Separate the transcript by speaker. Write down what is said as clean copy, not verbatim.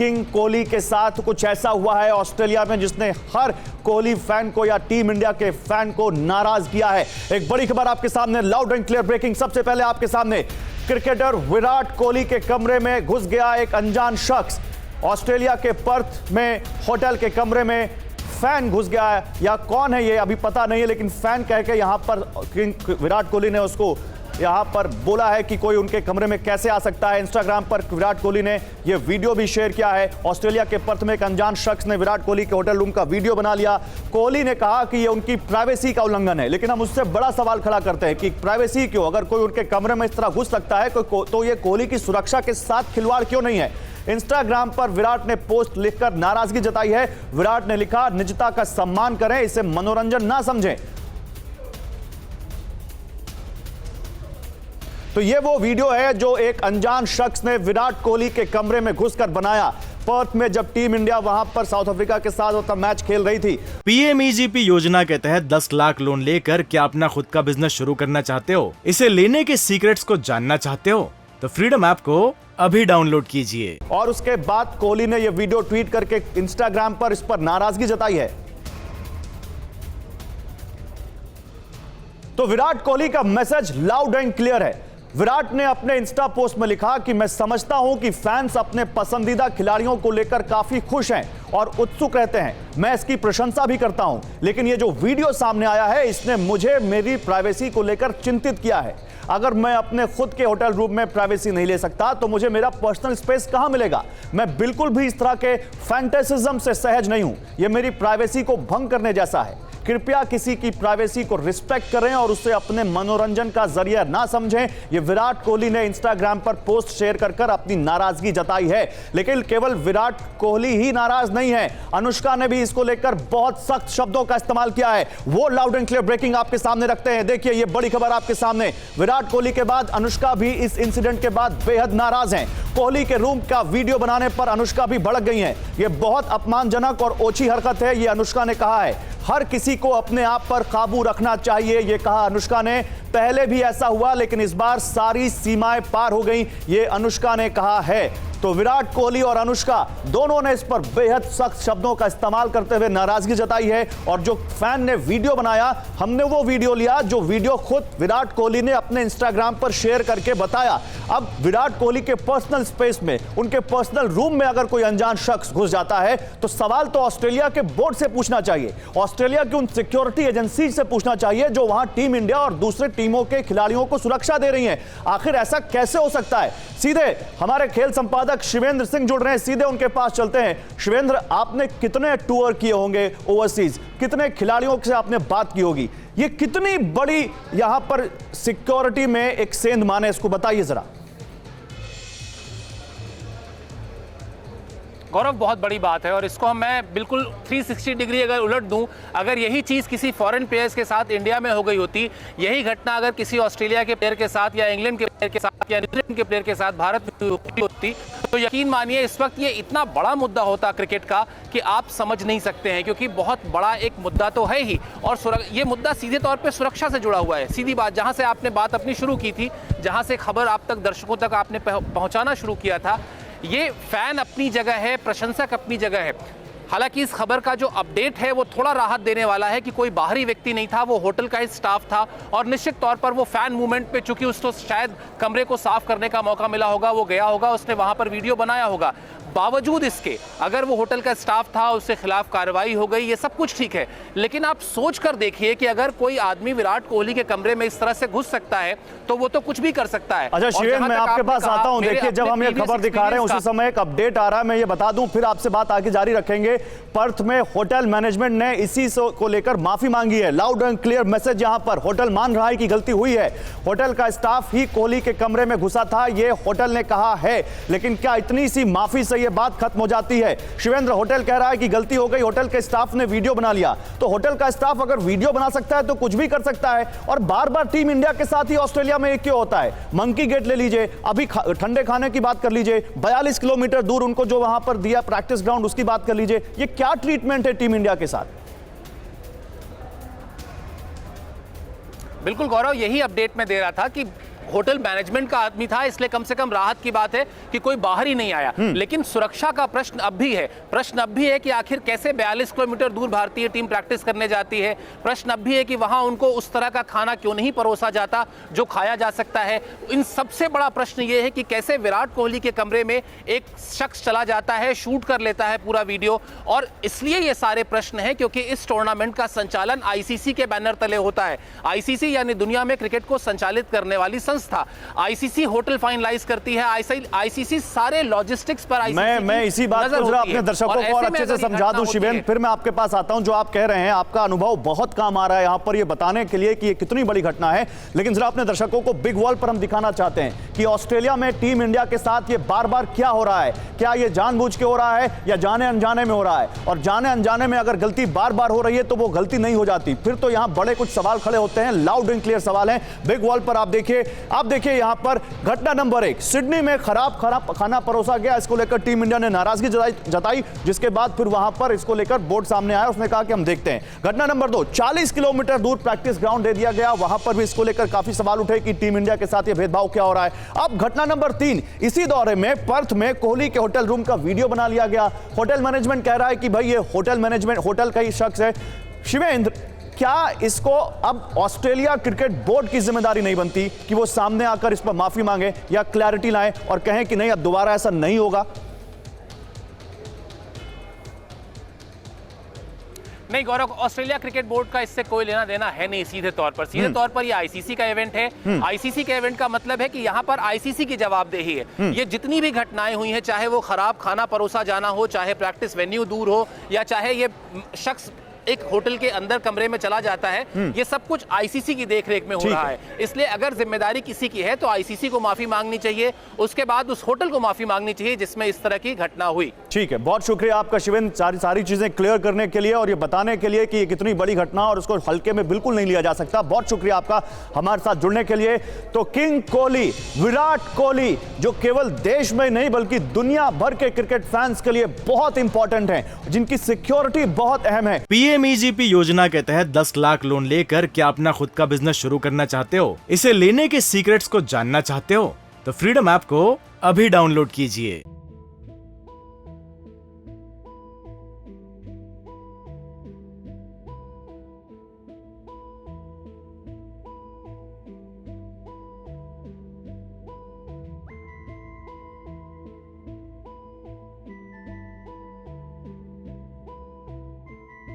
Speaker 1: Breaking, Kohli के साथ कुछ ऐसा हुआ है ऑस्ट्रेलिया में जिसने हर कोहली फैन को या टीम इंडिया के फैन को नाराज किया है। एक बड़ी खबर आपके सामने, लाउड एंड क्लियर ब्रेकिंग। सबसे पहले आपके सामने क्रिकेटर विराट कोहली के कमरे में घुस गया एक अनजान शख्स। ऑस्ट्रेलिया के पर्थ में होटल के कमरे में फैन घुस गया है, या कौन है ये अभी पता नहीं है, लेकिन फैन कह के यहां पर विराट कोहली ने उसको यहां पर बोला है कि कोई उनके कमरे में कैसे आ सकता है। इंस्टाग्राम पर विराट कोहली ने यह वीडियो भी शेयर किया है। ऑस्ट्रेलिया के पर्थ में एक अनजान शख्स ने विराट कोहली के होटल रूम का वीडियो बना लिया। कोहली ने कहा कि यह उनकी प्राइवेसी का उल्लंघन है, लेकिन हम उससे बड़ा सवाल खड़ा करते हैं कि प्राइवेसी क्यों? अगर कोई उनके कमरे में इस तरह घुस सकता है तो यह कोहली की सुरक्षा के साथ खिलवाड़ क्यों नहीं है? इंस्टाग्राम पर विराट ने पोस्ट लिखकर नाराजगी जताई है। विराट ने लिखा, निजता का सम्मान करें, इसे मनोरंजन ना समझें। तो ये वो वीडियो है जो एक अनजान शख्स ने विराट कोहली के कमरे में घुसकर बनाया। पर्थ में जब टीम इंडिया वहां पर साउथ अफ्रीका के साथ होता मैच खेल रही थी।
Speaker 2: पीएमईजीपी योजना के तहत 10 लाख लोन लेकर क्या अपना खुद का बिजनेस शुरू करना चाहते हो? इसे लेने के सीक्रेट्स को जानना चाहते हो? तो फ्रीडम ऐप को अभी डाउनलोड कीजिए।
Speaker 1: और उसके बाद कोहली ने यह वीडियो ट्वीट करके इंस्टाग्राम पर इस पर नाराजगी जताई है। तो विराट कोहली का मैसेज लाउड एंड क्लियर है। विराट ने अपने इंस्टा पोस्ट में लिखा कि मैं समझता हूं कि फैंस अपने पसंदीदा खिलाड़ियों को लेकर काफी खुश हैं और उत्सुक रहते हैं। मैं इसकी प्रशंसा भी करता हूं, लेकिन यह जो वीडियो सामने आया है इसने मुझे मेरी प्राइवेसी को लेकर चिंतित किया है। अगर मैं अपने खुद के होटल रूम में प्राइवेसी नहीं ले सकता तो मुझे मेरा पर्सनल स्पेस कहां मिलेगा? मैं बिल्कुल भी इस तरह के फैंटेसिज्म से सहज नहीं हूं। यह मेरी प्राइवेसी को भंग करने जैसा है। कृपया किसी की प्राइवेसी को रिस्पेक्ट करें और उसे अपने मनोरंजन का जरिया ना समझें। ये विराट कोहली ने इंस्टाग्राम पर पोस्ट शेयर कर अपनी नाराजगी जताई है। लेकिन केवल विराट कोहली ही नाराज नहीं है, अनुष्का ने भी इसको लेकर बहुत सख्त शब्दों का इस्तेमाल किया है। वो लाउड एंड क्लियर ब्रेकिंग आपके सामने रखते हैं। देखिए ये बड़ी खबर आपके सामने। विराट कोहली के बाद अनुष्का भी इस इंसिडेंट के बाद बेहद नाराज हैं। कोहली के रूम का वीडियो बनाने पर अनुष्का भी भड़क गई हैं। यह बहुत अपमानजनक और ओछी हरकत है, ये अनुष्का ने कहा है। हर किसी को अपने आप पर काबू रखना चाहिए, यह कहा अनुष्का ने। पहले भी ऐसा हुआ, लेकिन इस बार सारी सीमाएं पार हो गई, ये अनुष्का ने कहा है। तो विराट कोहली और अनुष्का दोनों ने इस पर बेहद सख्त शब्दों का इस्तेमाल करते हुए नाराजगी जताई है। और जो फैन ने वीडियो बनाया, हमने वो वीडियो लिया जो वीडियो खुद विराट कोहली ने अपने इंस्टाग्राम पर शेयर करके बताया। अब विराट कोहली के पर्सनल स्पेस में, उनके पर्सनल रूम में अगर कोई अनजान शख्स घुस जाता है तो सवाल तो ऑस्ट्रेलिया के बोर्ड से पूछना चाहिए, ऑस्ट्रेलिया की उन सिक्योरिटी एजेंसी से पूछना चाहिए जो वहां टीम इंडिया और दूसरे टीमों के खिलाड़ियों को सुरक्षा दे रही हैं। आखिर ऐसा कैसे हो सकता है? सीधे हमारे खेल संपादक शिवेंद्र सिंह जुड़ रहे हैं, सीधे उनके पास चलते हैं। शिवेंद्र, आपने कितने टूर किए होंगे ओवरसीज, कितने खिलाड़ियों से आपने बात की होगी? ये कितनी बड़ी यहां पर सिक्योरिटी में एक सेंध माने, इसको बताइए जरा।
Speaker 3: गौरव, बहुत बड़ी बात है और इसको मैं बिल्कुल 360 डिग्री अगर उलट दूं, अगर यही चीज़ किसी फॉरेन प्लेयर्स के साथ इंडिया में हो गई होती, यही घटना अगर किसी ऑस्ट्रेलिया के प्लेयर के साथ या इंग्लैंड के प्लेयर के साथ या न्यूजीलैंड के प्लेयर के साथ भारत में होती, तो यकीन मानिए इस वक्त ये इतना बड़ा मुद्दा होता क्रिकेट का कि आप समझ नहीं सकते हैं, क्योंकि बहुत बड़ा एक मुद्दा तो है ही। और ये मुद्दा सीधे तौर पर सुरक्षा से जुड़ा हुआ है। सीधी बात, जहाँ से आपने बात अपनी शुरू की थी, जहाँ से खबर आप तक दर्शकों तक आपने पहुँचाना शुरू किया था, ये फैन अपनी जगह है, प्रशंसक अपनी जगह है। हालांकि इस खबर का जो अपडेट है वो थोड़ा राहत देने वाला है कि कोई बाहरी व्यक्ति नहीं था, वो होटल का ही स्टाफ था। और निश्चित तौर पर वो फैन मूवमेंट पे, चूंकि उसको शायद कमरे को साफ करने का मौका मिला होगा, वो गया होगा, उसने वहां पर वीडियो बनाया होगा। बावजूद इसके अगर वो होटल का स्टाफ था, उसके खिलाफ कार्रवाई हो गई, ये सब कुछ ठीक है। लेकिन आप सोच कर देखिए कि अगर कोई आदमी विराट कोहली के कमरे में इस तरह से घुस सकता है तो वो तो कुछ भी कर सकता है।
Speaker 1: अच्छा शिवेंद्र, मैं आपके पास आता हूं। देखिए जब हम ये खबर दिखा रहे हैं उसी समय एक अपडेट आ रहा है, मैं ये बता दूं, फिर आपसे बात आगे जारी रखेंगे। पर्थ में होटल मैनेजमेंट ने इसी को लेकर माफी मांगी है। लाउड एंड क्लियर मैसेज यहां पर, होटल मान रहा है कि गलती हुई है, होटल का स्टाफ ही कोहली के कमरे में घुसा था, ये होटल ने कहा है। लेकिन क्या इतनी सी माफी से ये बात खत्म हो जाती है? शिवेंद्र, होटल कह रहा है कि गलती हो गई, होटल के स्टाफ ने वीडियो बना लिया। तो होटल का स्टाफ अगर वीडियो बना सकता है तो कुछ भी कर सकता है। और बार बार टीम इंडिया के साथ ही ऑस्ट्रेलिया में क्यों होता है? मंकी गेट ले लीजिए, अभी ठंडे खाने की बात कर लीजिए, 42 किलोमीटर दूर उनको जो वहां पर दिया प्रैक्टिस ग्राउंड, उसकी बात कर लीजिए। ये क्या ट्रीटमेंट है टीम इंडिया के साथ?
Speaker 3: बिल्कुल गौरव, यही अपडेट मैं दे रहा था कि होटल मैनेजमेंट का आदमी था, इसलिए कम से कम राहत की बात है कि कोई बाहर ही नहीं आया। लेकिन सुरक्षा का प्रश्न अब भी है। प्रश्न अब भी है कि आखिर कैसे 42 किलोमीटर दूर भारतीय टीम प्रैक्टिस करने जाती है। प्रश्न अब भी है कि वहां उनको उस तरह का खाना क्यों नहीं परोसा जाता जो खाया जा सकता है। इन सबसे बड़ा प्रश्न ये है कि कैसे विराट कोहली के कमरे में एक शख्स चला जाता है, शूट कर लेता है पूरा वीडियो। और इसलिए ये सारे प्रश्न हैं क्योंकि इस टूर्नामेंट का संचालन आईसीसी के बैनर तले होता है। आईसीसी यानी दुनिया में क्रिकेट को संचालित करने वाली संस्था। आईसीसी होटल फाइनलाइज करती है, आईसीसी सारे लॉजिस्टिक्स पर
Speaker 1: मैं इसी बात को जरा अपने दर्शकों को और अच्छे से समझा दूं शिवेंद्र, फिर मैं आपके पास आता हूं। जो आप कह रहे हैं आपका अनुभव बहुत काम आ रहा है यहां पर ये बताने के लिए कि ये कितनी बड़ी घटना है, लेकिन जरा अपने दर्शकों को बिग वॉल पर हम दिखाना चाहते हैं कि ऑस्ट्रेलिया में टीम इंडिया के साथ ये बार बार क्या हो रहा है। क्या ये जानबूझ के हो रहा है या जाने अनजाने में हो रहा है? और जाने अनजाने में अगर गलती बार बार हो रही है तो वो गलती नहीं हो जाती, फिर तो यहां बड़े कुछ सवाल खड़े होते हैं। लाउड एंड क्लियर सवाल है बिग वॉल पर। आप देखिए यहां पर घटना नंबर 1, सिडनी में खराब खाना परोसा गया। इसको लेकर टीम इंडिया ने नाराजगी जताई, जिसके बाद फिर वहां पर इसको लेकर बोर्ड सामने आया, उसने कहा कि हम देखते हैं। घटना नंबर 2, 40 किलोमीटर दूर प्रैक्टिस ग्राउंड दे दिया गया, वहां पर भी इसको लेकर काफी सवाल उठे कि टीम इंडिया के साथ ये भेदभाव क्या हो रहा है। अब घटना नंबर 3, इसी दौरे में पर्थ में कोहली के होटल रूम का वीडियो बना लिया गया। होटल मैनेजमेंट कह रहा है कि भाई ये होटल का ही शख्स है। शिवेंद्र, क्या इसको अब ऑस्ट्रेलिया क्रिकेट बोर्ड की जिम्मेदारी नहीं बनती कि वो सामने आकर इस पर माफी मांगे या क्लैरिटी लाएं और कहें कि नहीं अब दोबारा ऐसा नहीं होगा?
Speaker 3: नहीं गौरव, ऑस्ट्रेलिया क्रिकेट बोर्ड का इससे कोई लेना देना है नहीं सीधे तौर पर ये आईसीसी का इवेंट है। आईसीसी के इवेंट का मतलब है कि यहाँ पर आईसीसी की जवाबदेही है। ये जितनी भी घटनाएं हुई हैं, चाहे वो खराब खाना परोसा जाना हो, चाहे प्रैक्टिस वेन्यू दूर हो, या चाहे ये शख्स एक होटल के अंदर कमरे में चला जाता है, ये सब कुछ आईसीसी की देखरेख में हो रहा है। इसलिए अगर जिम्मेदारी किसी की है तो आईसीसी को माफी मांगनी चाहिए, उसके बाद उस होटल को माफी मांगनी चाहिए जिसमें इस तरह की घटना हुई।
Speaker 1: ठीक है, बहुत शुक्रिया आपका शिवेंद्र, सारी चीजें क्लियर करने के लिए और ये बताने के लिए कि ये कितनी बड़ी घटना और उसको हल्के में बिल्कुल नहीं लिया जा सकता। बहुत शुक्रिया आपका हमारे साथ जुड़ने के लिए। तो किंग कोहली, विराट कोहली, जो केवल देश में नहीं बल्कि दुनिया भर के क्रिकेट फैंस के लिए बहुत इंपॉर्टेंट हैं, जिनकी सिक्योरिटी बहुत अहम है।
Speaker 2: पीएमईजीपी योजना के तहत 10 लाख लोन लेकर क्या अपना खुद का बिजनेस शुरू करना चाहते हो? इसे लेने के सीक्रेट्स को जानना चाहते हो? तो फ्रीडम ऐप को अभी डाउनलोड कीजिए।